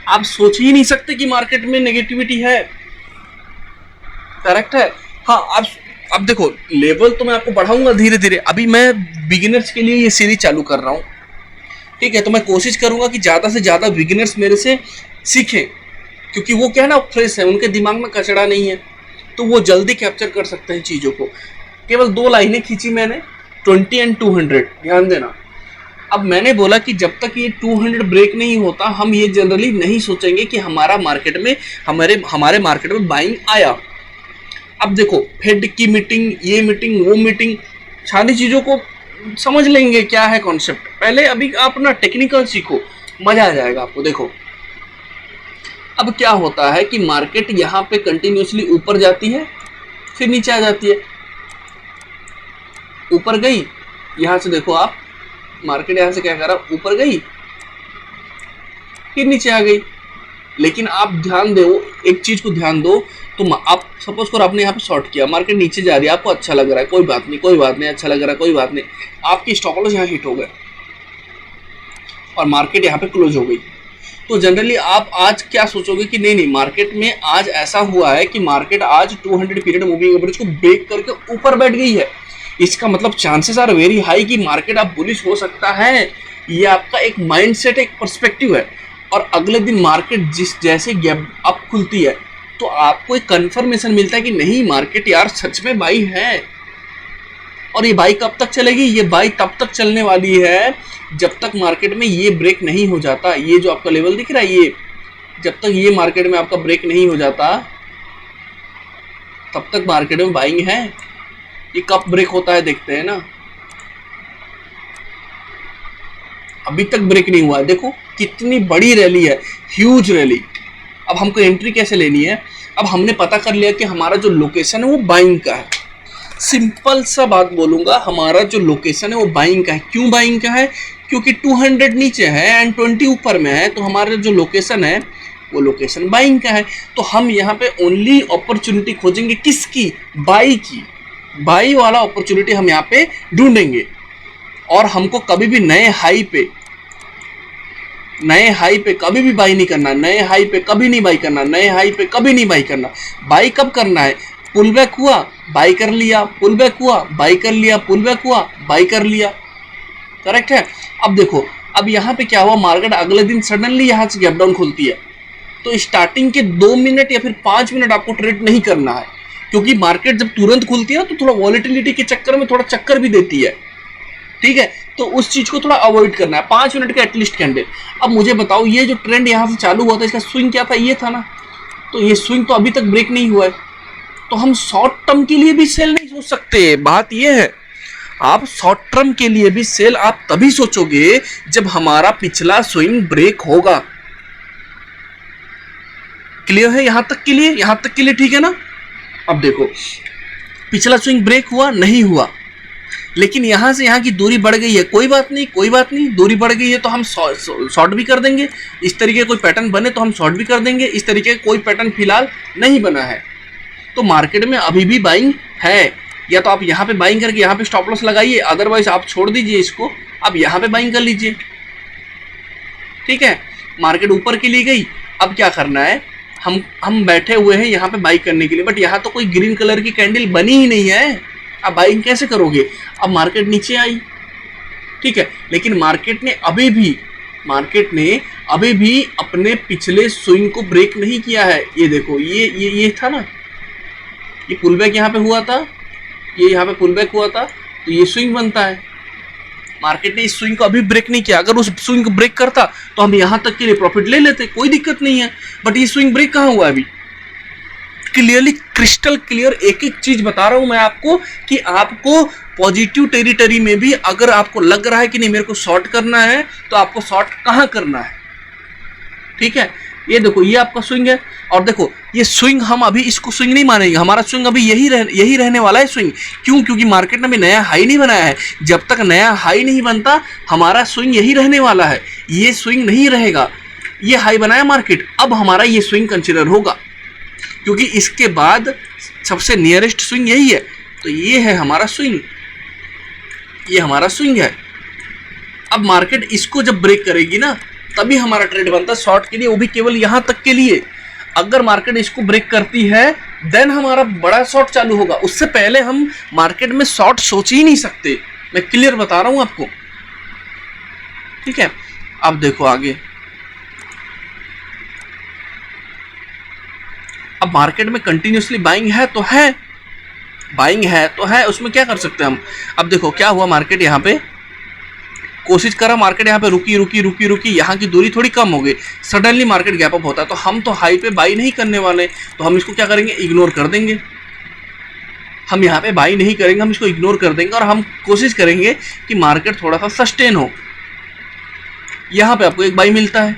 आप सोच ही नहीं सकते कि मार्केट में नेगेटिविटी है। करेक्ट है। हाँ, अब देखो, लेवल तो मैं आपको बढ़ाऊंगा धीरे धीरे। अभी मैं बिगिनर्स के लिए ये सीरीज चालू कर रहा हूँ, ठीक है। तो मैं कोशिश करूंगा कि ज़्यादा से ज़्यादा बिगिनर्स मेरे से सीखें, क्योंकि वो क्या है ना, फ्रेश है, उनके दिमाग में कचड़ा नहीं है, तो वो जल्दी कैप्चर कर सकते हैं चीज़ों को। केवल 2 लाइनें खींची मैंने, 20 एंड 200, ध्यान देना। अब मैंने बोला कि जब तक ये 200 ब्रेक नहीं होता, हम ये जनरली नहीं सोचेंगे कि हमारे मार्केट में बाइंग आया। अब देखो, फेड की मीटिंग, ये मीटिंग, वो मीटिंग, सारी चीज़ों को समझ लेंगे क्या है कॉन्सेप्ट। पहले अभी आप ना टेक्निकल सीखो, मज़ा आ जाएगा आपको। देखो अब क्या होता है कि मार्केट यहाँ पे कंटिन्यूसली ऊपर जाती है, फिर नीचे आ जाती है। ऊपर गई, यहाँ से देखो आप, मार्केट यहाँ से क्या कर रहा, ऊपर गई फिर नीचे आ गई। लेकिन आप ध्यान दो, एक चीज को ध्यान दो तो आप सपोज करो आपने यहाँ पे शॉर्ट किया, मार्केट नीचे जा रही है, आपको अच्छा लग रहा है, कोई बात नहीं कोई बात नहीं, अच्छा लग रहा है कोई बात नहीं, आपकी स्टॉप लॉस यहाँ हिट हो गए और मार्केट यहाँ पे क्लोज हो गई। तो जनरली आप आज क्या सोचोगे कि नहीं नहीं मार्केट में आज ऐसा हुआ है कि मार्केट आज 200 पीरियड मूविंग एवरेज को ब्रेक करके ऊपर बैठ गई है, इसका मतलब चांसेस आर वेरी हाई कि मार्केट आप बुलिश हो सकता है। ये आपका एक माइंडसेट, एक पर्सपेक्टिव है। और अगले दिन मार्केट जिस जैसे गैप अप खुलती है तो आपको एक कंफर्मेशन मिलता है कि नहीं मार्केट यार सच में बाई है। और ये बाई कब तक चलेगी? ये बाई तब तक चलने वाली है जब तक मार्केट में ये ब्रेक नहीं हो जाता। ये जो आपका लेवल दिख रहा है, ये जब तक ये मार्केट में आपका ब्रेक नहीं हो जाता तब तक मार्केट में बाइंग है। ये कब ब्रेक होता है देखते हैं ना, अभी तक ब्रेक नहीं हुआ है। देखो कितनी बड़ी रैली है, ह्यूज रैली। अब हमको एंट्री कैसे लेनी है? अब हमने पता कर लिया कि हमारा जो लोकेशन है वो बाइंग का है। सिंपल सा बात बोलूंगा, हमारा जो लोकेशन है वो बाइंग का है। क्यों बाइंग का है? क्योंकि 200 नीचे है एंड 20 ऊपर में है, तो हमारा जो लोकेशन है वो लोकेशन बाइंग का है। तो हम यहाँ पे ओनली अपॉर्चुनिटी खोजेंगे, किसकी? बाई की। बाई वाला अपॉर्चुनिटी हम यहाँ पे ढूंढेंगे। और हमको कभी भी नए हाई पे कभी भी बाई नहीं करना, नए हाई पे कभी नहीं बाई करना, नए हाई पे कभी नहीं बाई करना। बाई कब करना है? पुल बैक हुआ बाई कर लिया, पुल बैक हुआ बाई कर लिया, पुल बैक हुआ बाई कर लिया। करेक्ट है। अब देखो, अब यहाँ पे क्या हुआ, मार्केट अगले दिन सडनली यहाँ से गैप डाउन खुलती है। तो स्टार्टिंग के 2 मिनट या फिर 5 मिनट आपको ट्रेड नहीं करना है, क्योंकि मार्केट जब तुरंत खुलती है ना तो थोड़ा वॉलेटिलिटी के चक्कर में थोड़ा चक्कर भी देती है। ठीक है, तो उस चीज को थोड़ा अवॉइड करना है। 5 मिनट का एटलीस्ट कैंडल। अब मुझे बताओ, ये जो ट्रेंड यहाँ से चालू हुआ था इसका स्विंग क्या था? ये था ना। तो ये स्विंग तो अभी तक ब्रेक नहीं हुआ है, तो हम शॉर्ट टर्म के लिए भी सेल नहीं सोच सकते। बात ये है, आप शॉर्ट टर्म के लिए भी सेल आप तभी सोचोगे जब हमारा पिछला स्विंग ब्रेक होगा। क्लियर है यहां तक के लिए? यहां तक के लिए ठीक है ना? अब देखो, पिछला स्विंग ब्रेक हुआ नहीं हुआ, लेकिन यहां से यहां की दूरी बढ़ गई है, कोई बात नहीं कोई बात नहीं, दूरी बढ़ गई है तो हम शॉर्ट भी कर देंगे। इस तरीके का कोई पैटर्न बने तो हम शॉर्ट भी कर देंगे। इस तरीके का कोई पैटर्न फिलहाल नहीं बना है, तो मार्केट में अभी भी बाइंग है। या तो आप यहाँ पे बाइंग करके यहाँ पे स्टॉप लॉस लगाइए, अदरवाइज आप छोड़ दीजिए इसको, आप यहाँ पे बाइंग कर लीजिए। ठीक है, मार्केट ऊपर के लिए गई, अब क्या करना है, हम बैठे हुए हैं यहाँ पे बाइंग करने के लिए, बट यहाँ तो कोई ग्रीन कलर की कैंडल बनी ही नहीं है। आप बाइंग कैसे करोगे? अब मार्केट नीचे आई, ठीक है, लेकिन मार्केट ने अभी भी अपने पिछले स्विंग को ब्रेक नहीं किया है। ये देखो, ये था ना, ये पुल बैक यहाँ पे हुआ था, ये यहाँ पे पुल बैक हुआ था, तो ये स्विंग बनता है। मार्केट ने इस स्विंग को अभी ब्रेक नहीं किया। अगर उस स्विंग को ब्रेक करता तो हम यहाँ तक के लिए प्रॉफिट ले लेते, कोई दिक्कत नहीं है। बट ये स्विंग ब्रेक कहाँ हुआ? अभी क्लियरली क्रिस्टल क्लियर एक एक चीज बता रहा हूं मैं आपको कि आपको पॉजिटिव टेरिटरी में भी अगर आपको लग रहा है कि नहीं मेरे को शॉर्ट करना है, तो आपको शॉर्ट कहाँ करना है। ठीक है, ये देखो, ये आपका स्विंग है, और देखो ये स्विंग हम अभी इसको स्विंग नहीं मानेंगे, हमारा स्विंग अभी यही रहने वाला है स्विंग। क्यों? क्योंकि मार्केट ने अभी नया हाई नहीं बनाया है। जब तक नया हाई नहीं बनता हमारा स्विंग यही रहने वाला है, ये स्विंग नहीं रहेगा। ये हाई बनाया मार्केट, अब हमारा ये स्विंग कंसिडर होगा, क्योंकि इसके बाद सबसे नियरेस्ट स्विंग यही है। तो ये है हमारा स्विंग, ये हमारा स्विंग है। अब मार्केट इसको जब ब्रेक करेगी ना तभी हमारा ट्रेड बनता है शॉर्ट के लिए, वो भी केवल यहां तक के लिए। अगर मार्केट इसको ब्रेक करती है देन हमारा बड़ा शॉर्ट चालू होगा, उससे पहले हम मार्केट में शॉर्ट सोच ही नहीं सकते। मैं क्लियर बता रहा हूं आपको। ठीक है, अब देखो आगे, अब मार्केट में कंटिन्यूसली बाइंग है तो है, बाइंग है तो है, उसमें क्या कर सकते हैं हम। अब देखो क्या हुआ, मार्केट यहाँ पे कोशिश करा, मार्केट यहाँ पे रुकी, यहाँ की दूरी थोड़ी कम हो गई, सडनली मार्केट गैप अप होता है। तो हम तो हाई पे बाई नहीं करने वाले, तो हम इसको क्या करेंगे, इग्नोर कर देंगे। हम यहाँ पे बाई नहीं करेंगे, हम इसको इग्नोर कर देंगे और हम कोशिश करेंगे कि मार्केट थोड़ा सा सस्टेन हो। यहाँ पे आपको एक बाई मिलता है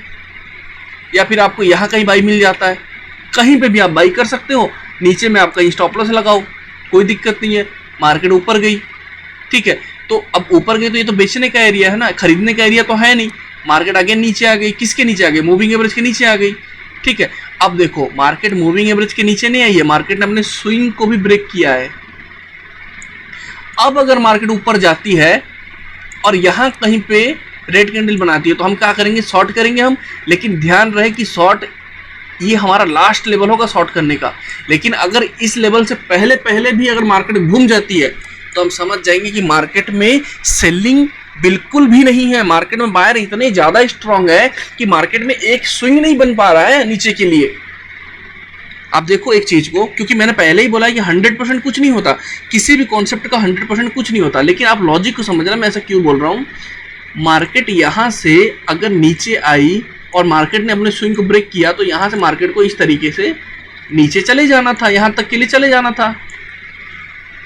या फिर आपको यहाँ कहीं बाई मिल जाता है, कहीं पे भी आप बाई कर सकते हो। नीचे में आप कहीं स्टॉप लॉस लगाओ, कोई दिक्कत नहीं है। मार्केट ऊपर गई, ठीक है, तो अब ऊपर गई तो ये तो बेचने का एरिया है ना, खरीदने का एरिया तो है नहीं। मार्केट अगेन नीचे आ गई, किसके नीचे आ गई, मूविंग एवरेज के नीचे आ गई। ठीक है, अब देखो मार्केट मूविंग एवरेज के नीचे नहीं आई है, मार्केट ने अपने स्विंग को भी ब्रेक किया है। अब अगर मार्केट ऊपर जाती है और यहाँ कहीं पे रेड कैंडल बनाती है तो हम क्या करेंगे, शॉर्ट करेंगे हम। लेकिन ध्यान रहे कि शॉर्ट ये हमारा लास्ट लेवल होगा शॉर्ट करने का। लेकिन अगर इस लेवल से पहले पहले भी अगर मार्केट घूम जाती है तो हम समझ जाएंगे कि मार्केट में सेलिंग बिल्कुल भी नहीं है। मार्केट में बायर इतने ज़्यादा स्ट्रांग है कि मार्केट में एक स्विंग नहीं बन पा रहा है नीचे के लिए। आप देखो एक चीज़ को, क्योंकि मैंने पहले ही बोला कि 100% कुछ नहीं होता, किसी भी कॉन्सेप्ट का 100% कुछ नहीं होता। लेकिन आप लॉजिक को समझना, मैं ऐसा क्यों बोल रहा हूँ। मार्केट यहाँ से अगर नीचे आई और मार्केट ने अपने स्विंग को ब्रेक किया तो यहाँ से मार्केट को इस तरीके से नीचे चले जाना था, यहाँ तक के लिए चले जाना था,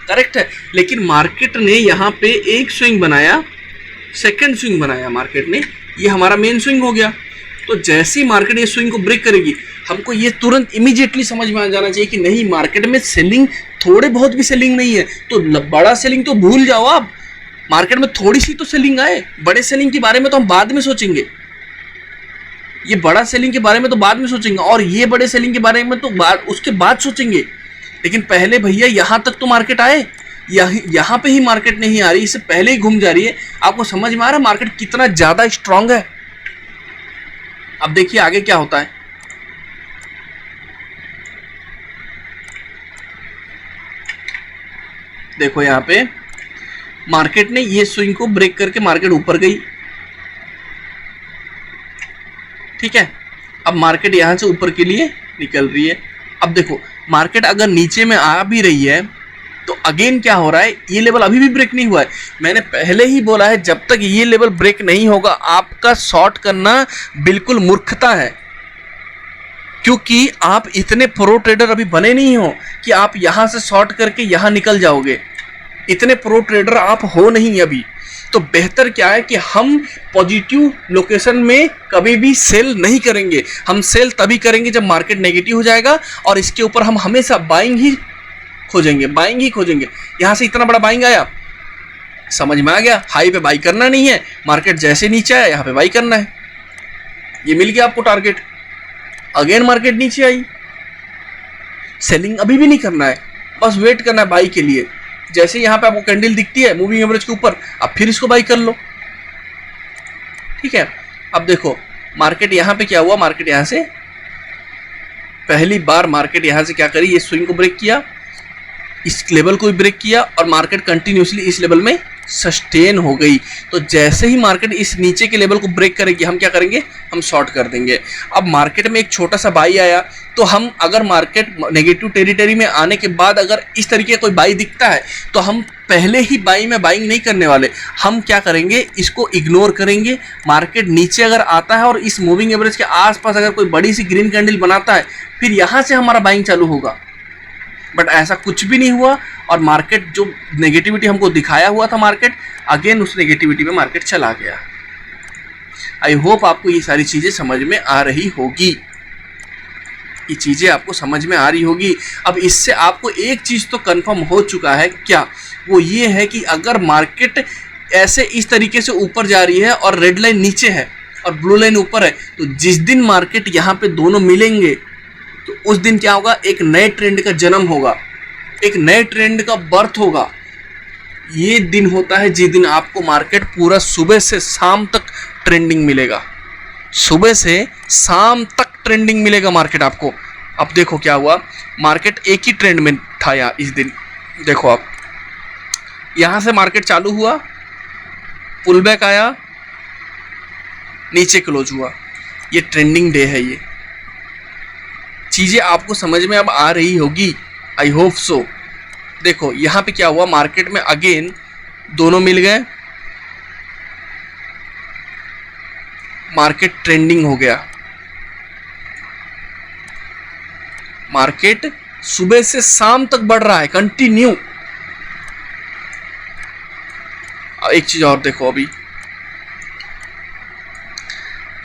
करेक्ट है। लेकिन मार्केट ने यहाँ पे एक स्विंग बनाया, सेकंड स्विंग बनाया मार्केट ने, ये हमारा मेन स्विंग हो गया। तो जैसे ही मार्केट ये स्विंग को ब्रेक करेगी हमको ये तुरंत इमीडिएटली समझ में आ जाना चाहिए कि नहीं, मार्केट में सेलिंग थोड़े बहुत भी सेलिंग नहीं है। तो बड़ा सेलिंग तो भूल जाओ आप, मार्केट में थोड़ी सी तो सेलिंग आए। बड़े सेलिंग के बारे में तो हम बाद में सोचेंगे, ये बड़ा सेलिंग के बारे में तो बाद में सोचेंगे, और ये बड़े सेलिंग के बारे में तो उसके बाद सोचेंगे। लेकिन पहले भैया यहाँ तक तो मार्केट आए, यहाँ पे ही मार्केट नहीं आ रही, इससे पहले ही घूम जा रही है। आपको समझ में आ रहा है मार्केट कितना ज़्यादा स्ट्रांग है। अब देखिए आगे क्या होता है। देखो यहाँ पे मार्केट ने ये स्विंग को ब्रेक करके मार्केट ऊपर गई, ठीक है। अब मार्केट यहाँ से ऊपर के लिए निकल रही है। अब देखो मार्केट अगर नीचे में आ भी रही है तो अगेन क्या हो रहा है, ये लेवल अभी भी ब्रेक नहीं हुआ है। मैंने पहले ही बोला है जब तक ये लेवल ब्रेक नहीं होगा आपका शॉर्ट करना बिल्कुल मूर्खता है, क्योंकि आप इतने प्रो ट्रेडर अभी बने नहीं हो कि आप यहाँ से शॉर्ट करके यहाँ निकल जाओगे। इतने प्रो ट्रेडर आप हो नहीं अभी। तो बेहतर क्या है कि हम पॉजिटिव लोकेशन में कभी भी सेल नहीं करेंगे। हम सेल तभी करेंगे जब मार्केट नेगेटिव हो जाएगा, और इसके ऊपर हम हमेशा बाइंग ही खोजेंगे, बाइंग ही खोजेंगे। यहाँ से इतना बड़ा बाइंग आया, समझ में आ गया, हाई पे बाई करना नहीं है, मार्केट जैसे नीचे आया यहाँ पे बाई करना है। ये मिल गया आपको टारगेट। अगेन मार्केट नीचे आई, सेलिंग अभी भी नहीं करना है, बस वेट करना है बाई के लिए। जैसे यहाँ पे आपको कैंडल दिखती है मूविंग एवरेज के ऊपर, अब फिर इसको बाई कर लो, ठीक है। अब देखो मार्केट यहाँ पे क्या हुआ, मार्केट यहाँ से पहली बार मार्केट यहाँ से क्या करी, ये स्विंग को ब्रेक किया, इस लेवल को भी ब्रेक किया, और मार्केट कंटिन्यूसली इस लेवल में सस्टेन हो गई। तो जैसे ही मार्केट इस नीचे के लेवल को ब्रेक करेगी हम क्या करेंगे, हम शॉर्ट कर देंगे। अब मार्केट में एक छोटा सा बाई आया तो हम अगर मार्केट नेगेटिव टेरिटरी में आने के बाद अगर इस तरीके का कोई बाई दिखता है तो हम पहले ही बाई में बाइंग नहीं करने वाले, हम क्या करेंगे, इसको इग्नोर करेंगे। मार्केट नीचे अगर आता है और इस मूविंग एवरेज के आसपास अगर कोई बड़ी सी ग्रीन कैंडल बनाता है फिर यहाँ से हमारा बाइंग चालू होगा। बट ऐसा कुछ भी नहीं हुआ, और मार्केट जो नेगेटिविटी हमको दिखाया हुआ था मार्केट अगेन उस नेगेटिविटी में मार्केट चला गया। आई होप आपको ये सारी चीज़ें समझ में आ रही होगी, ये चीज़ें आपको समझ में आ रही होगी। अब इससे आपको एक चीज़ तो कंफर्म हो चुका है, क्या, वो ये है कि अगर मार्केट ऐसे इस तरीके से ऊपर जा रही है और रेड लाइन नीचे है और ब्लू लाइन ऊपर है, तो जिस दिन मार्केट यहाँ पे दोनों मिलेंगे तो उस दिन क्या होगा, एक नए ट्रेंड का जन्म होगा, एक नए ट्रेंड का बर्थ होगा। ये दिन होता है जिस दिन आपको मार्केट पूरा सुबह से शाम तक ट्रेंडिंग मिलेगा, सुबह से शाम तक ट्रेंडिंग मिलेगा मार्केट आपको। अब देखो क्या हुआ, मार्केट एक ही ट्रेंड में था यार इस दिन। देखो आप यहाँ से मार्केट चालू हुआ, पुल बैक आया, नीचे क्लोज हुआ, ये ट्रेंडिंग डे है। ये चीज़ें आपको समझ में अब आ रही होगी, आई होप सो। देखो यहाँ पे क्या हुआ, मार्केट में अगेन दोनों मिल गए, मार्केट ट्रेंडिंग हो गया। मार्केट सुबह से शाम तक बढ़ रहा है कंटिन्यू। एक चीज और देखो, अभी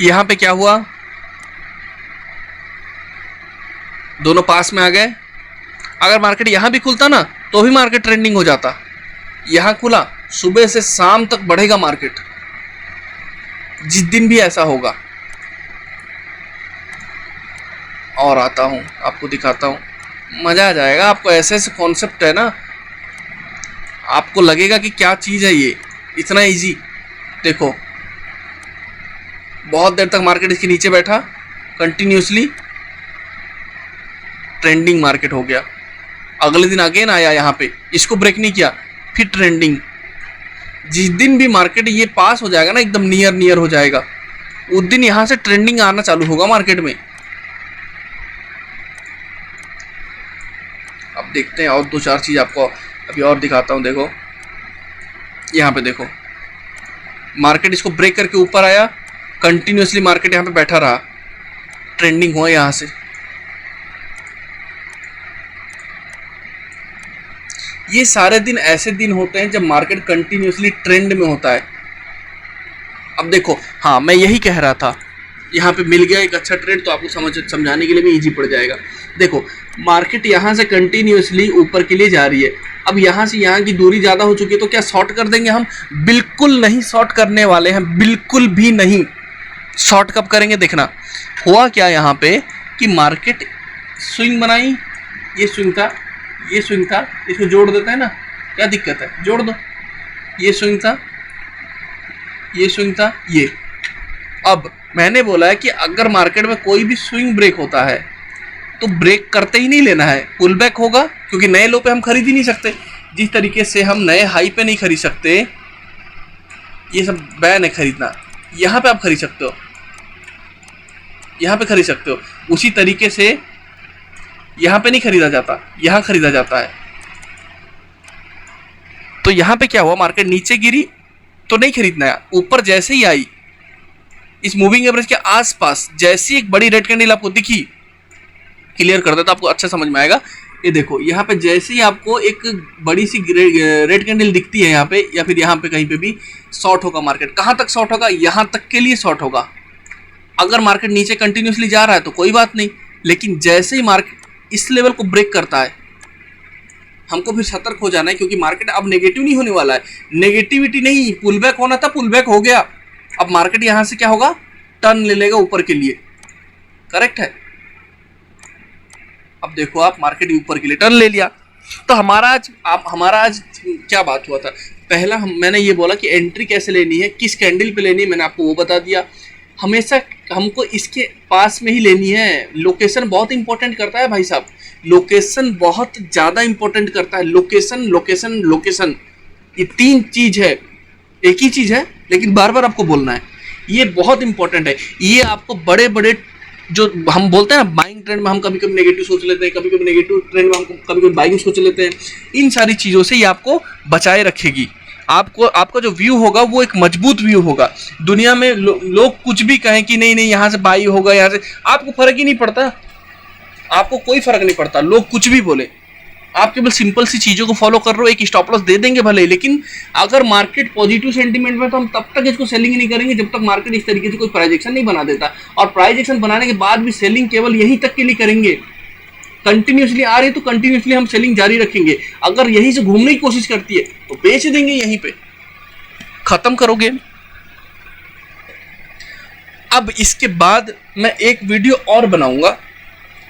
यहां पे क्या हुआ, दोनों पास में आ गए। अगर मार्केट यहां भी खुलता ना तो भी मार्केट ट्रेंडिंग हो जाता। यहां खुला, सुबह से शाम तक बढ़ेगा मार्केट, जिस दिन भी ऐसा होगा। और आता हूँ, आपको दिखाता हूँ, मज़ा आ जाएगा आपको। ऐसे ऐसे कॉन्सेप्ट है ना, आपको लगेगा कि क्या चीज़ है ये, इतना इजी। देखो बहुत देर तक मार्केट इसके नीचे बैठा, कंटिन्यूसली ट्रेंडिंग मार्केट हो गया। अगले दिन अगेन आया यहाँ पे, इसको ब्रेक नहीं किया, फिर ट्रेंडिंग। जिस दिन भी मार्केट ये पास हो जाएगा ना, एकदम नियर नियर हो जाएगा, उस दिन यहाँ से ट्रेंडिंग आना चालू होगा मार्केट में। अब देखते हैं और दो चार चीज़ आपको अभी और दिखाता हूँ। देखो यहाँ पे देखो, मार्केट इसको ब्रेक करके ऊपर आया, कंटिन्यूसली मार्केट यहाँ पे बैठा रहा, ट्रेंडिंग हुआ यहाँ से। ये सारे दिन ऐसे दिन होते हैं जब मार्केट कंटिन्यूसली ट्रेंड में होता है। अब देखो, हाँ मैं यही कह रहा था, यहाँ पे मिल गया एक अच्छा ट्रेंड, तो आपको समझाने के लिए भी इजी पड़ जाएगा। देखो मार्केट यहाँ से कंटिन्यूसली ऊपर के लिए जा रही है, अब यहाँ से यहाँ की दूरी ज़्यादा हो चुकी है, तो क्या शॉर्ट कर देंगे हम? बिल्कुल नहीं शॉर्ट करने वाले हैं, बिल्कुल भी नहीं। शॉर्ट कब करेंगे? देखना हुआ क्या यहाँ पे कि मार्केट स्विंग बनाई, ये स्विंग था, ये स्विंग था, इसको जोड़ देते हैं ना, क्या दिक्कत है, जोड़ दो। ये स्विंग था, ये स्विंग था, ये। अब मैंने बोला है कि अगर मार्केट में कोई भी स्विंग ब्रेक होता है तो ब्रेक करते ही नहीं लेना है, पुल बैक होगा, क्योंकि नए लो पे हम खरीद ही नहीं सकते। जिस तरीके से हम नए हाई पे नहीं खरीद सकते, ये सब बैन है खरीदना, यहाँ पे आप खरीद सकते हो, यहाँ पे खरीद सकते हो। उसी तरीके से यहाँ पे नहीं खरीदा जाता, यहाँ खरीदा जाता है। तो यहाँ पे क्या हुआ, मार्केट नीचे गिरी तो नहीं खरीदना है, ऊपर जैसे ही आई इस मूविंग एवरेज के आसपास जैसी एक बड़ी रेड कैंडल आपको दिखी, क्लियर कर देता आपको अच्छा समझ में आएगा। ये देखो यहाँ पे जैसे ही आपको एक बड़ी सी रेड कैंडल दिखती है यहाँ पे, या फिर यहाँ पे कहीं पे भी शॉर्ट होगा मार्केट। कहाँ तक शॉर्ट होगा? यहाँ तक के लिए शॉर्ट होगा। अगर मार्केट नीचे कंटिन्यूसली जा रहा है तो कोई बात नहीं, लेकिन जैसे ही मार्केट इस लेवल को ब्रेक करता है, हमको फिर सतर्क हो जाना है, क्योंकि मार्केट अब नेगेटिव नहीं होने वाला है। नेगेटिविटी नहीं, पुल बैक होना था, पुल बैक हो गया। अब मार्केट यहाँ से क्या होगा, टर्न ले लेगा ऊपर के लिए, करेक्ट है। अब देखो आप, मार्केट ऊपर के लिए टर्न ले लिया। तो हमारा आज क्या बात हुआ था? पहला मैंने ये बोला कि एंट्री कैसे लेनी है, किस कैंडल पे लेनी है, मैंने आपको वो बता दिया। हमेशा हमको इसके पास में ही लेनी है। लोकेशन बहुत इंपॉर्टेंट करता है भाई साहब, लोकेशन बहुत ज़्यादा इंपॉर्टेंट करता है। लोकेशन लोकेशन लोकेशन, ये तीन चीज़ है, एक ही चीज़ है लेकिन बार बार आपको बोलना है, ये बहुत इंपॉर्टेंट है। ये आपको बड़े बड़े जो हम बोलते हैं ना, बाइंग ट्रेंड में हम कभी कभी नेगेटिव सोच लेते हैं, कभी कभी नेगेटिव ट्रेंड में हम कभी कभी बाइंग सोच लेते हैं। इन सारी चीज़ों से ये आपको बचाए रखेगी। आपका जो व्यू होगा वो एक मजबूत व्यू होगा। दुनिया में लोग कुछ भी कहें कि नहीं नहीं यहाँ से बाई होगा, यहाँ से, आपको फर्क ही नहीं पड़ता, आपको कोई फर्क नहीं पड़ता। लोग कुछ भी बोले, आप केवल सिंपल सी चीज़ों को फॉलो कर रहे हो। एक स्टॉप लॉस दे देंगे भले, लेकिन अगर मार्केट पॉजिटिव सेंटीमेंट में, तो हम तब तक इसको सेलिंग नहीं करेंगे जब तक मार्केट इस तरीके से कोई प्राइस एक्शन नहीं बना देता। और प्राइस एक्शन बनाने के बाद भी सेलिंग केवल यहीं तक के लिए करेंगे। कंटिन्यूसली आ रही है तो कंटिन्यूसली हम सेलिंग जारी रखेंगे। अगर यहीं से घूमने की कोशिश करती है तो बेच देंगे, यहीं पे खत्म करोगे। अब इसके बाद मैं एक वीडियो और बनाऊंगा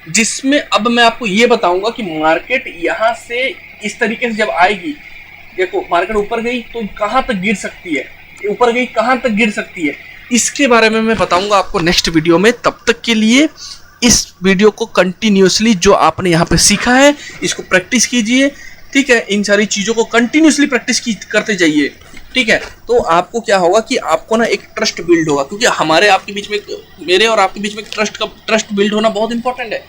जिसमें अब मैं आपको ये बताऊंगा कि मार्केट यहाँ से इस तरीके से जब आएगी, देखो मार्केट ऊपर गई तो कहाँ तक गिर सकती है, ऊपर गई कहाँ तक गिर सकती है, इसके बारे में मैं बताऊंगा आपको नेक्स्ट वीडियो में। तब तक के लिए इस वीडियो को कंटिन्यूसली जो आपने यहाँ पे सीखा है इसको प्रैक्टिस कीजिए, ठीक है। इन सारी चीज़ों को कंटिन्यूसली प्रैक्टिस करते जाइए, ठीक है। तो आपको क्या होगा कि आपको ना एक ट्रस्ट बिल्ड होगा, क्योंकि हमारे आपके बीच में, मेरे और आपके बीच में ट्रस्ट बिल्ड होना बहुत इंपॉर्टेंट है।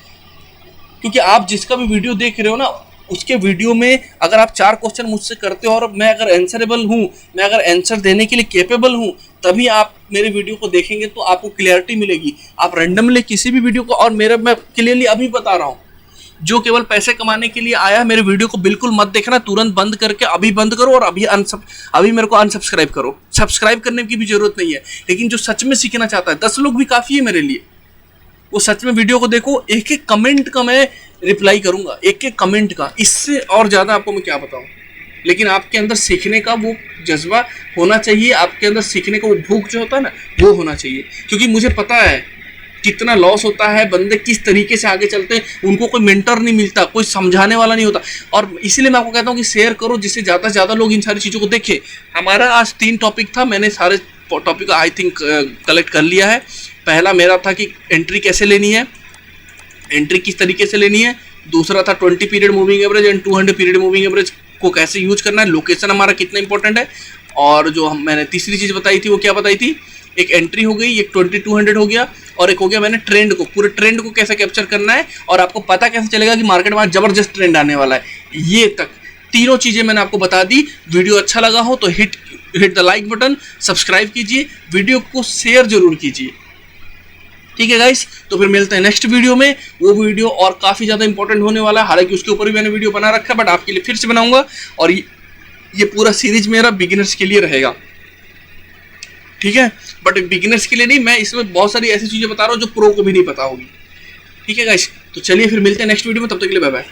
क्योंकि आप जिसका भी वीडियो देख रहे हो ना, उसके वीडियो में अगर आप 4 क्वेश्चन मुझसे करते हो और मैं अगर आंसरेबल हूँ, मैं अगर आंसर देने के लिए कैपेबल हूँ, तभी आप मेरे वीडियो को देखेंगे तो आपको क्लियरिटी मिलेगी। आप रैंडमली किसी भी वीडियो को, और मैं क्लियरली अभी बता रहा हूँ, जो केवल पैसे कमाने के लिए आया है मेरे वीडियो को बिल्कुल मत देखना, तुरंत बंद करके अभी बंद करो और अभी मेरे को अनसब्सक्राइब करो। सब्सक्राइब करने की भी जरूरत नहीं है, लेकिन जो सच में सीखना चाहता है, 10 लोग भी काफ़ी है मेरे लिए, वो सच में वीडियो को देखो। एक एक कमेंट का मैं रिप्लाई करूंगा, एक एक कमेंट का, इससे और ज़्यादा आपको मैं क्या बताऊं। लेकिन आपके अंदर सीखने का वो जज्बा होना चाहिए, आपके अंदर सीखने का वो भूख जो होता है ना, वो होना चाहिए। क्योंकि मुझे पता है कितना लॉस होता है, बंदे किस तरीके से आगे चलते हैं, उनको कोई मेंटर नहीं मिलता, कोई समझाने वाला नहीं होता। और इसीलिए मैं आपको कहता हूँ कि शेयर करो, जिससे ज़्यादा से ज़्यादा लोग इन सारी चीज़ों को देखें। हमारा आज 3 टॉपिक था, मैंने सारे टॉपिक आई थिंक कलेक्ट कर लिया है। पहला मेरा था कि एंट्री कैसे लेनी है, एंट्री किस तरीके से लेनी है। दूसरा था 20 period moving average and 200 period moving average को कैसे यूज करना है, लोकेशन हमारा कितना इंपॉर्टेंट है। और जो मैंने तीसरी चीज़ बताई थी वो क्या बताई थी, एक एंट्री हो गई, एक 2200 हो गया, और एक हो गया मैंने ट्रेंड को, पूरे ट्रेंड को कैसे कैप्चर करना है और आपको पता कैसे चलेगा कि मार्केट में जबरदस्त ट्रेंड आने वाला है। ये तक तीनों चीज़ें मैंने आपको बता दी। वीडियो अच्छा लगा हो तो hit the like button, subscribe कीजिए, वीडियो को शेयर जरूर कीजिए। ठीक है गाइस, तो फिर मिलते हैं नेक्स्ट वीडियो में। वो वीडियो और काफ़ी ज़्यादा इंपॉर्टेंट होने वाला है, हालांकि उसके ऊपर भी मैंने वीडियो बना रखा है, बट आपके लिए फिर से बनाऊंगा। और ये पूरा सीरीज मेरा बिगिनर्स के लिए रहेगा, ठीक है। बट बिगिनर्स के लिए नहीं, मैं इसमें बहुत सारी ऐसी चीज़ें बता रहा हूँ जो प्रो को भी नहीं पता होगी। ठीक है गाइस, तो चलिए फिर मिलते हैं नेक्स्ट वीडियो में, तब तक के लिए बाय बाय।